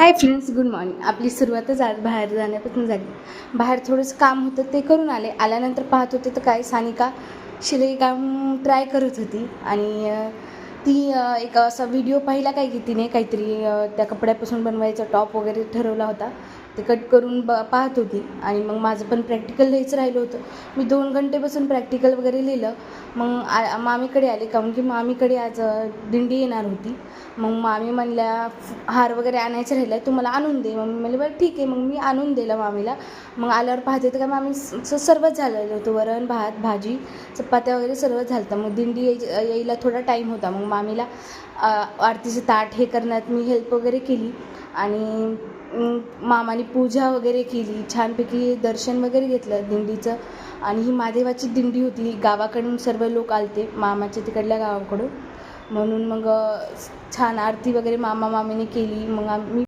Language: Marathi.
Hi friends, good morning. आपली सुरुवातच आज बाहेर जाण्यापासून झाली. बाहेर थोडंसं काम होतं ते करून आल्यानंतर पाहत होते तर काय सानिका शिलाई काम ट्राय करत होती आणि ती एक असा व्हिडिओ पाहिला काय की तिने काहीतरी त्या कपड्यापासून बनवायचा टॉप वगैरे ठरवला होता. ते कट करून पाहत होती आणि मग माझं पण प्रॅक्टिकल लिहायचं राहिलं होतं. मी 2 घंटे बसून प्रॅक्टिकल वगैरे लिहिलं. मग मामीकडे आले काहून की मामीकडे आज दिंडी येणार होती. मग मामी म्हणल्या हार वगैरे आणायचं राहिलं आहे, तू मला आणून दे. मग मी म्हणले बरं ठीक आहे. मग मी आणून दिलं मामीला. मग आल्यावर पाहते तर काय मामीचं सर्वच झालेलं होतं, वरण भात भाजी चपात्या वगैरे सर्वच झालं होतं. मग दिंडी यायला थोडा टाईम होता. मग मामीला आरतीचं ताट हे करण्यात मी हेल्प वगैरे केली आणि मामाने पूजा वगैरे केली. छानपैकी दर्शन वगैरे घेतलं दिंडीचं. आणि ही महादेवाची दिंडी होती. गावाकडून सर्व लोक आलते, मामाच्या तिकडल्या गावाकडून. म्हणून मग छान आरती वगैरे मामीने केली. मग मी